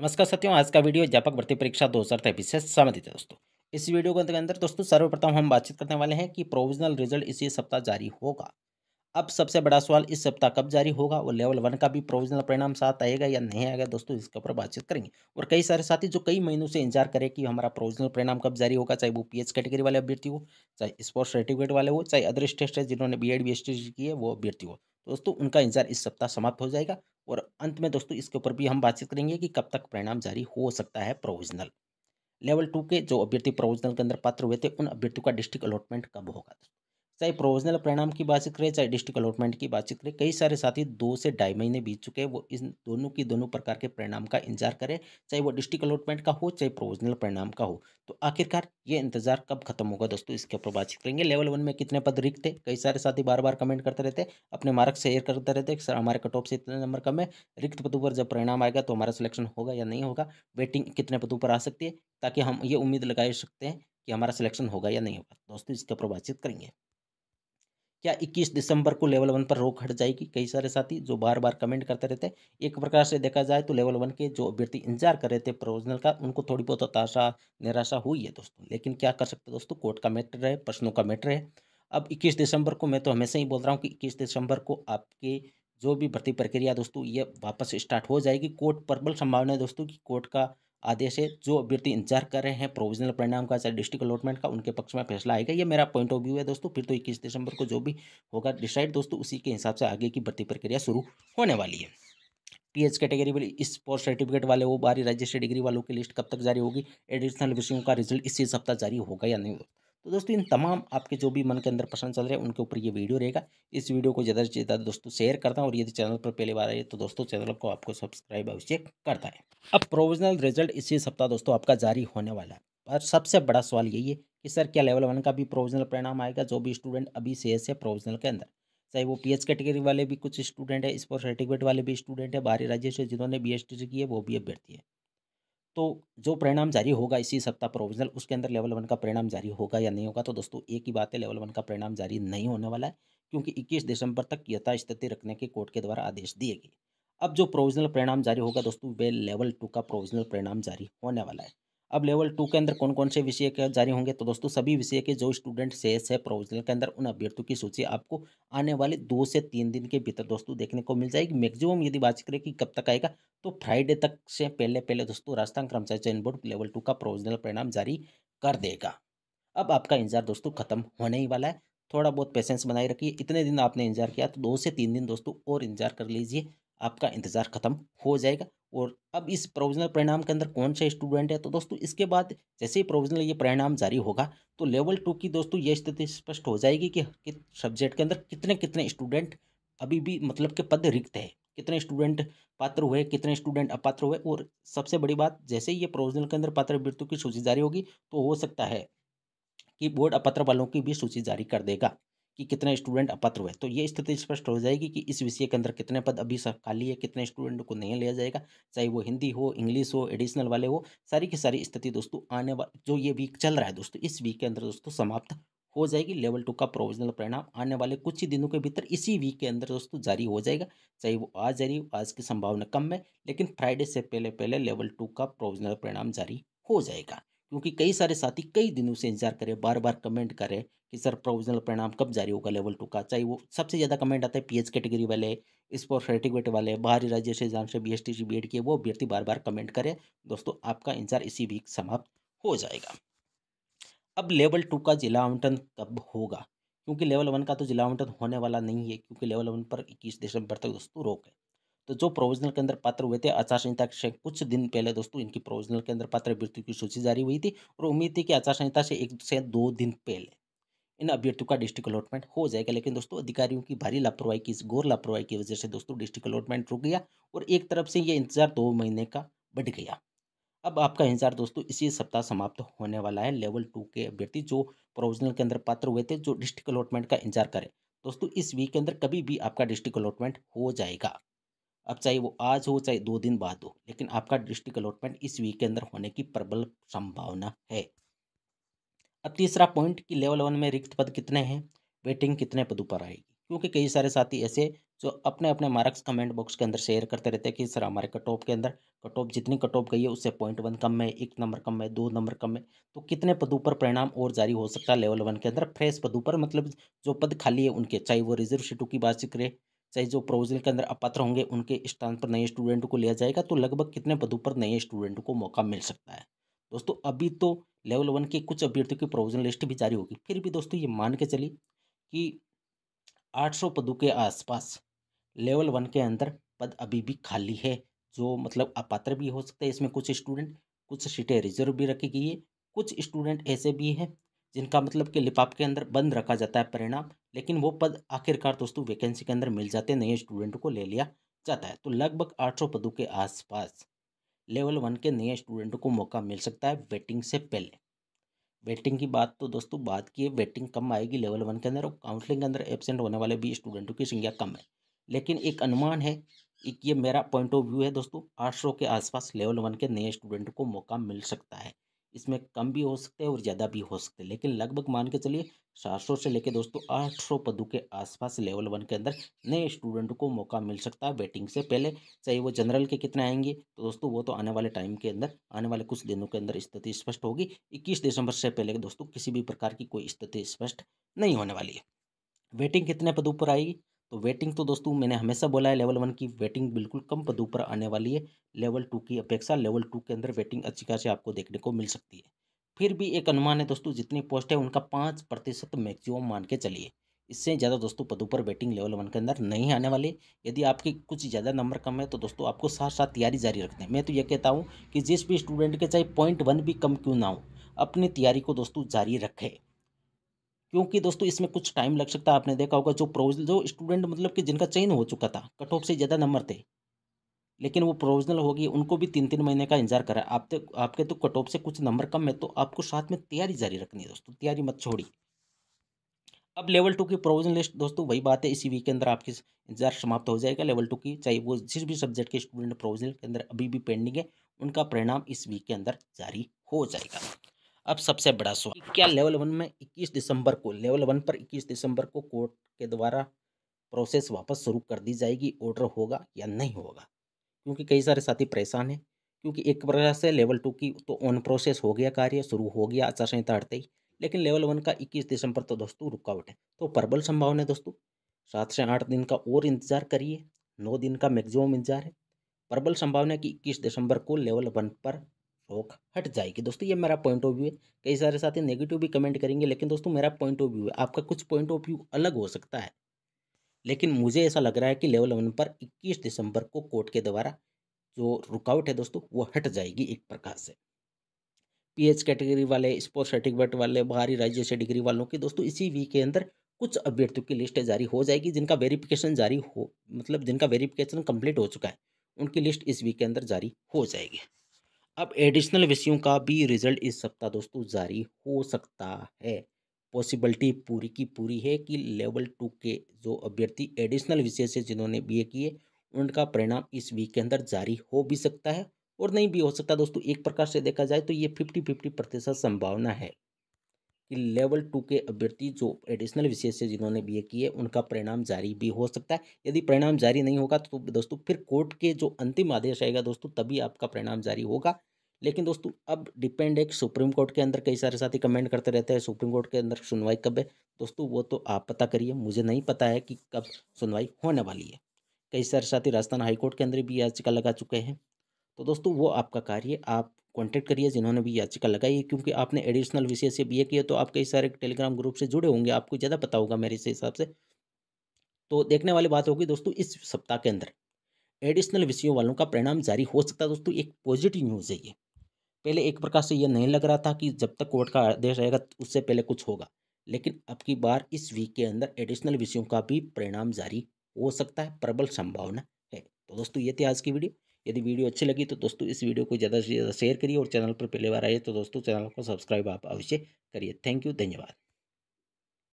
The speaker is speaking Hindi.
नमस्कार साथियों, आज का वीडियो अध्यापक भर्ती परीक्षा 2023 से संबंधित है दोस्तों। इस वीडियो के अंदर दोस्तों सर्वप्रथम हम बातचीत करने वाले हैं कि प्रोविजनल रिजल्ट इसी सप्ताह जारी होगा। अब सबसे बड़ा सवाल इस सप्ताह कब जारी होगा और लेवल 1 का भी प्रोविजनल परिणाम साथ आएगा या नहीं आएगा दोस्तों, इसके ऊपर बातचीत करेंगे। और कई सारे साथी जो कई महीनों से इंतजार करें कि हमारा प्रोविजनल परिणाम कब जारी होगा, चाहे वो पीएच कैटेगरी वाले अभ्यर्थी हो, चाहे स्पोर्ट्स सर्टिफिकेट वाले हो, चाहे अदर स्टेट से जिन्होंने बीएड बीएसटी की है वो अभ्यर्थी हो, तो दोस्तों उनका इंतजार इस सप्ताह समाप्त हो जाएगा। और अंत में दोस्तों इसके ऊपर भी हम बातचीत करेंगे कि कब तक परिणाम जारी हो सकता है प्रोविजनल। लेवल 2 के जो अभ्यर्थी प्रोविजनल के अंदर पात्र हुए थे, उन अभ्यर्थियों का डिस्ट्रिक्ट अलॉटमेंट कब होगा? चाहे प्रोविजनल परिणाम की बातचीत करें, चाहे डिस्ट्रिक्ट अलॉटमेंट की बातचीत करें, कई सारे साथी 2 से ढाई महीने बीत चुके हैं, वो इन दोनों की दोनों प्रकार के परिणाम का इंतजार करें, चाहे वो डिस्ट्रिक्ट अलॉटमेंट का हो, चाहे प्रोविजनल परिणाम का हो। तो आखिरकार ये इंतजार कब खत्म होगा दोस्तों, इसके ऊपर बातचीत करेंगे। लेवल 1 में कितने पद रिक्त थे? कई सारे साथी बार-बार कमेंट करते रहते हैं, अपने मार्क्स शेयर करते रहते हैं कि सर हमारे कट ऑफ से इतने नंबर कम है, रिक्त पदों पर जब परिणाम आएगा तो हमारा सिलेक्शन होगा या नहीं होगा, वेटिंग कितने पदों पर आ सकती है, ताकि हम ये उम्मीद लगा सकते हैं कि हमारा सिलेक्शन होगा या नहीं होगा। दोस्तों इसके ऊपर बातचीत करेंगे। क्या 21 दिसंबर को लेवल 1 पर रोक हट जाएगी? कई सारे साथी जो बार-बार कमेंट करते रहते हैं। एक प्रकार से देखा जाए तो लेवल 1 के जो अभ्यर्थी इंतज़ार कर रहे थे प्रोविज़नल का, उनको थोड़ी बहुत हताशा, निराशा हुई है दोस्तों। लेकिन क्या कर सकते हैं दोस्तों, कोर्ट का मैटर है, प्रश्नों का मैटर है। अब 21 दिसंबर को मैं तो हमेशा ही बोल रहा हूँ कि 21 दिसंबर को आपकी जो भी भर्ती प्रक्रिया दोस्तों ये वापस स्टार्ट हो जाएगी। कोर्ट प्रबल संभावना है दोस्तों कि कोर्ट का आदेश है, जो अभ्यर्थी इंतजार कर रहे हैं प्रोविज़नल परिणाम का, चाहे डिस्ट्रिक्ट अलॉटमेंट का, उनके पक्ष में फैसला आएगा। ये मेरा पॉइंट ऑफ व्यू है दोस्तों। फिर तो 21 दिसंबर को जो भी होगा डिसाइड दोस्तों, उसी के हिसाब से आगे की भर्ती प्रक्रिया शुरू होने वाली है। पीएच कैटेगरी वाली स्पोर्ट्स सर्टिफिकेट वाले वो बाहरी राज्य से डिग्री वालों की लिस्ट कब तक जारी होगी? एडिशनल विषयों का रिजल्ट इसी सप्ताह जारी होगा या नहीं होगा? तो दोस्तों इन तमाम आपके जो भी मन के अंदर प्रश्न चल रहे हैं उनके ऊपर ये वीडियो रहेगा। इस वीडियो को ज़्यादा से ज़्यादा दोस्तों शेयर करता हूँ, और यदि चैनल पर पहली बार आए तो दोस्तों चैनल को आपको सब्सक्राइब अवश्य करता है। अब प्रोविजनल रिजल्ट इसी सप्ताह दोस्तों आपका जारी होने वाला है, और सबसे बड़ा सवाल यही है कि सर क्या लेवल 1 का भी प्रोविजनल परिणाम आएगा? जो भी स्टूडेंट अभी शेष है प्रोविजनल के अंदर, चाहे वो पीएच कैटेगरी वाले भी कुछ स्टूडेंट है, स्पोर्ट्स सर्टिफिकेट वाले भी स्टूडेंट है, बाहरी राज्य से जिन्होंने बीएसटीसी की है वो भी अभ्यर्थी है। तो जो परिणाम जारी होगा इसी सप्ताह प्रोविजनल, उसके अंदर लेवल 1 का परिणाम जारी होगा या नहीं होगा? तो दोस्तों एक ही बात है, लेवल 1 का परिणाम जारी नहीं होने वाला है, क्योंकि 21 दिसंबर तक यथास्थिति रखने के कोर्ट के द्वारा आदेश दिए गए। अब जो प्रोविजनल परिणाम जारी होगा दोस्तों, वे लेवल 2 का प्रोविजनल परिणाम जारी होने वाला है। अब लेवल 2 के अंदर कौन-कौन से विषय के जारी होंगे? तो दोस्तों सभी विषय के जो स्टूडेंट शेष है प्रोविजनल के अंदर, उन अभ्यर्थियों की सूची आपको आने वाले 2 से 3 दिन के भीतर दोस्तों देखने को मिल जाएगी। मैक्सिमम यदि बात करें कि कब तक आएगा, तो फ्राइडे तक से पहले-पहले दोस्तों राजस्थान कर्मचारी चयन बोर्ड लेवल 2 का प्रोविजनल परिणाम जारी कर देगा। अब आपका इंतज़ार दोस्तों खत्म होने ही वाला है। थोड़ा बहुत पेशेंस बनाए रखिए। इतने दिन आपने इंतज़ार किया तो 2 से 3 दिन दोस्तों और इंतज़ार कर लीजिए, आपका इंतज़ार खत्म हो जाएगा। और अब इस प्रोविजनल परिणाम के अंदर कौन से स्टूडेंट है, तो दोस्तों इसके बाद जैसे ही प्रोविजनल ये परिणाम जारी होगा, तो लेवल 2 की दोस्तों ये स्थिति स्पष्ट हो जाएगी कि सब्जेक्ट के अंदर कितने-कितने स्टूडेंट अभी भी मतलब के पद रिक्त है। कितने स्टूडेंट पात्र हुए, कितने स्टूडेंट अपात्र हुए, और सबसे बड़ी बात, जैसे ही ये प्रोविजनल के अंदर पात्र अभ्यर्थियों की सूची जारी होगी, तो हो सकता है कि बोर्ड अपात्र वालों की भी सूची जारी कर देगा कि कितने स्टूडेंट अपात्र हुए। तो ये स्थिति स्पष्ट हो जाएगी कि इस विषय के अंदर कितने पद अभी खाली है, कितने स्टूडेंट को नहीं लिया जाएगा, चाहे वो हिंदी हो, इंग्लिश हो, एडिशनल वाले हो, सारी की सारी स्थिति दोस्तों आने वाले जो ये वीक चल रहा है दोस्तों, इस वीक के अंदर दोस्तों समाप्त हो जाएगी। लेवल 2 का प्रोविजनल परिणाम आने वाले कुछ ही दिनों के भीतर इसी वीक के अंदर दोस्तों जारी हो जाएगा। चाहे वो आज जारी हो, आज की संभावना कम है, लेकिन फ्राइडे से पहले-पहले लेवल 2 का प्रोविजनल परिणाम जारी हो जाएगा। क्योंकि कई सारे साथी कई दिनों से इंतजार कर रहे हैं, बार-बार कमेंट कर रहे हैं कि सर प्रोविजनल परिणाम कब जारी होगा लेवल 2 का। चाहे वो सबसे ज़्यादा कमेंट आता है पीएच कैटेगरी वाले, स्पोर्ट्स सर्टिफिकेट वाले, बाहरी राज्य से जहाँ से बीएसटीसी बीएड किए वो अभ्यर्थी बार-बार कमेंट करें। दोस्तों आपका इंतजार इसी वीक समाप्त हो जाएगा। अब लेवल 2 का जिला आवंटन कब होगा? क्योंकि लेवल 1 का तो जिला आवंटन होने वाला नहीं है, क्योंकि लेवल 1 पर 21 दिसंबर तक दोस्तों रोक है। तो जो प्रोविजनल के अंदर पात्र हुए थे, आचार संहिता से कुछ दिन पहले दोस्तों इनकी प्रोविजनल के अंदर पात्र अभ्यर्थियों की सूची जारी हुई थी, और उम्मीद थी कि आचार संहिता से 1 से 2 दिन पहले इन अभ्यर्थियों का डिस्ट्रिक्ट अलॉटमेंट हो जाएगा। लेकिन दोस्तों अधिकारियों की भारी लापरवाही की, इस घोर लापरवाही की वजह से दोस्तों डिस्ट्रिक्ट अलॉटमेंट रुक गया, और एक तरफ से ये इंतजार 2 महीने का बढ़ गया। अब आपका इंतजार दोस्तों इसी सप्ताह समाप्त होने वाला है। लेवल 2 के अभ्यर्थी जो प्रोविजनल के अंदर पात्र हुए थे, जो डिस्ट्रिक्ट अलॉटमेंट का इंतजार करें, दोस्तों इस वीक के अंदर कभी भी आपका डिस्ट्रिक्ट अलॉटमेंट हो जाएगा। अब चाहे वो आज हो, चाहे 2 दिन बाद हो, लेकिन आपका डिस्ट्रिक्ट अलॉटमेंट इस वीक के अंदर होने की प्रबल संभावना है। अब तीसरा पॉइंट कि लेवल 1 में रिक्त पद कितने हैं, वेटिंग कितने पदों पर आएगी? क्योंकि कई सारे साथी ऐसे जो अपने अपने मार्क्स कमेंट बॉक्स के अंदर शेयर करते रहते हैं कि सर हमारे कट ऑफ के अंदर जितनी कट ऑफ गई है उससे 0.1 कम है, 1 नंबर कम है, 2 नंबर कम है। तो कितने पदों पर परिणाम और जारी हो सकता है लेवल 1 के अंदर फ्रेश पदों पर, मतलब जो पद खाली है उनके, चाहे वो रिजर्व सीटों की बात करें, चाहे जो प्रोविजनल के अंदर अपात्र होंगे उनके स्थान पर नए स्टूडेंट को लिया जाएगा, तो लगभग कितने पदों पर नए स्टूडेंट को मौका मिल सकता है। दोस्तों अभी तो लेवल 1 के कुछ अभ्यर्थियों की प्रोविजनल लिस्ट भी जारी होगी, फिर भी दोस्तों ये मान के चलिए कि 800 पदों के आसपास लेवल 1 के अंदर पद अभी भी खाली है, जो मतलब अपात्र भी हो सकते हैं इसमें कुछ स्टूडेंट, कुछ सीटें रिजर्व भी रखी गई है, कुछ स्टूडेंट ऐसे भी हैं जिनका मतलब कि लिफाफ के अंदर बंद रखा जाता है परिणाम, लेकिन वो पद आखिरकार दोस्तों वैकेंसी के अंदर मिल जाते हैं, नए स्टूडेंट को ले लिया जाता है। तो लगभग 800 पदों के आसपास लेवल 1 के नए स्टूडेंट को मौका मिल सकता है वेटिंग से पहले। वेटिंग की बात तो दोस्तों बात की है, वेटिंग कम आएगी लेवल 1 के अंदर और काउंसलिंग के अंदर एब्सेंट होने वाले भी स्टूडेंटों की संख्या कम है। लेकिन एक अनुमान है, एक ये मेरा पॉइंट ऑफ व्यू है दोस्तों, 800 के आसपास लेवल 1 के नए स्टूडेंट को मौका मिल सकता है। इसमें कम भी हो सकते हैं और ज़्यादा भी हो सकते हैं, लेकिन लगभग मान के चलिए 700 से लेकर दोस्तों 800 पदों के आसपास लेवल 1 के अंदर नए स्टूडेंट को मौका मिल सकता है वेटिंग से पहले। चाहे वो जनरल के कितने आएंगे तो दोस्तों वो तो आने वाले टाइम के अंदर, आने वाले कुछ दिनों के अंदर स्थिति स्पष्ट होगी। 21 दिसंबर से पहले दोस्तों किसी भी प्रकार की कोई स्थिति स्पष्ट नहीं होने वाली है। वेटिंग कितने पदों पर आएगी, तो वेटिंग तो दोस्तों मैंने हमेशा बोला है लेवल 1 की वेटिंग बिल्कुल कम पदों पर आने वाली है। लेवल 2 की अपेक्षा लेवल 2 के अंदर वेटिंग अच्छी खासी आपको देखने को मिल सकती है। फिर भी एक अनुमान है दोस्तों, जितनी पोस्ट है उनका 5% मैक्सिमम मान के चलिए। इससे ज़्यादा दोस्तों पदों पर वेटिंग लेवल 1 के अंदर नहीं आने वाले। यदि आपके कुछ ज़्यादा नंबर कम है तो दोस्तों आपको साथ साथ तैयारी जारी रखनी है। मैं तो ये कहता हूँ कि जिस भी स्टूडेंट के चाहे 0.1 भी कम क्यों ना हो, अपनी तैयारी को दोस्तों जारी रखे, क्योंकि दोस्तों इसमें कुछ टाइम लग सकता है। आपने देखा होगा जो स्टूडेंट मतलब कि जिनका चयन हो चुका था, कट ऑफ से ज़्यादा नंबर थे, लेकिन वो प्रोविजनल हो गई, उनको भी 3-3 महीने का इंतजार करा। आपके तो कट ऑफ से कुछ नंबर कम है, तो आपको साथ में तैयारी जारी रखनी है दोस्तों, तैयारी मत छोड़िए। अब लेवल 2 की प्रोविजनल लिस्ट दोस्तों वही बात है, इसी वीक के अंदर आपकी इंतजार समाप्त हो जाएगा लेवल 2 की, चाहे वो जिस भी सब्जेक्ट के स्टूडेंट प्रोविजनल के अंदर अभी भी पेंडिंग है, उनका परिणाम इस वीक के अंदर जारी हो जाएगा। अब सबसे बड़ा सवाल कि क्या लेवल 1 में 21 दिसंबर को, लेवल 1 पर 21 दिसंबर को कोर्ट के द्वारा प्रोसेस वापस शुरू कर दी जाएगी, ऑर्डर होगा या नहीं होगा? क्योंकि कई सारे साथी परेशान हैं, क्योंकि एक प्रकार से लेवल 2 की तो ऑन प्रोसेस हो गया, कार्य शुरू हो गया आचार संहिता हटते ही, लेकिन लेवल 1 का 21 दिसंबर तो दोस्तों रुकावट है। तो प्रबल संभावना है दोस्तों, 7 से 8 दिन का और इंतजार करिए, 9 दिन का मैक्सिमम इंतजार है। प्रबल संभावना है कि 21 दिसंबर को लेवल 1 पर रोक हट जाएगी। दोस्तों ये मेरा पॉइंट ऑफ व्यू है। कई सारे साथी नेगेटिव भी कमेंट करेंगे, लेकिन दोस्तों मेरा पॉइंट ऑफ व्यू है, आपका कुछ पॉइंट ऑफ व्यू अलग हो सकता है, लेकिन मुझे ऐसा लग रहा है कि लेवल 1 पर 21 दिसंबर को कोर्ट के द्वारा जो रुकावट है दोस्तों वो हट जाएगी एक प्रकार से। पीएच कैटेगरी वाले, स्पोर्ट्स सर्टिफिकेट वाले, बाहरी राज्य से डिग्री वालों की दोस्तों इसी वीक के अंदर कुछ अभ्यर्थियों की लिस्ट जारी हो जाएगी, जिनका वेरिफिकेशन जारी हो, मतलब जिनका वेरिफिकेशन कंप्लीट हो चुका है, उनकी लिस्ट इस वीक के अंदर जारी हो जाएगी। अब एडिशनल विषयों का भी रिजल्ट इस सप्ताह दोस्तों जारी हो सकता है। पॉसिबिलिटी पूरी की पूरी है कि लेवल 2 के जो अभ्यर्थी एडिशनल विषय से जिन्होंने बीए किए, उनका परिणाम इस वीक के अंदर जारी हो भी सकता है और नहीं भी हो सकता। दोस्तों एक प्रकार से देखा जाए तो ये 50-50% संभावना है कि लेवल 2 के अभ्यर्थी जो एडिशनल विषय से जिन्होंने बीए किए, उनका परिणाम जारी भी हो सकता है। यदि परिणाम जारी नहीं होगा तो दोस्तों फिर कोर्ट के जो अंतिम आदेश आएगा दोस्तों तभी आपका परिणाम जारी होगा। लेकिन दोस्तों अब डिपेंड है कि सुप्रीम कोर्ट के अंदर, कई सारे साथी कमेंट करते रहते हैं सुप्रीम कोर्ट के अंदर सुनवाई कब है, दोस्तों वो तो आप पता करिए, मुझे नहीं पता है कि कब सुनवाई होने वाली है। कई सारे साथी राजस्थान हाईकोर्ट के अंदर भी याचिका लगा चुके हैं, तो दोस्तों वो आपका कार्य, आप कांटेक्ट करिए जिन्होंने भी याचिका लगाई है, क्योंकि आपने एडिशनल विषय से बीए किया तो आप कई सारे टेलीग्राम ग्रुप से जुड़े होंगे, आपको ज़्यादा पता होगा मेरे से हिसाब से। तो देखने वाली बात होगी दोस्तों, इस सप्ताह के अंदर एडिशनल विषयों वालों का परिणाम जारी हो सकता है दोस्तों, एक पॉजिटिव न्यूज़ है ये। पहले एक प्रकार से ये नहीं लग रहा था कि जब तक कोर्ट का आदेश आएगा उससे पहले कुछ होगा, लेकिन अब की बार इस वीक के अंदर एडिशनल विषयों का भी परिणाम जारी हो सकता है, प्रबल संभावना है। तो दोस्तों ये थी आज की वीडियो। यदि वीडियो अच्छी लगी तो दोस्तों इस वीडियो को ज़्यादा से ज़्यादा शेयर करिए और चैनल पर पहली बार आइए तो दोस्तों चैनल को सब्सक्राइब आप अवश्य करिए। थैंक यू, धन्यवाद।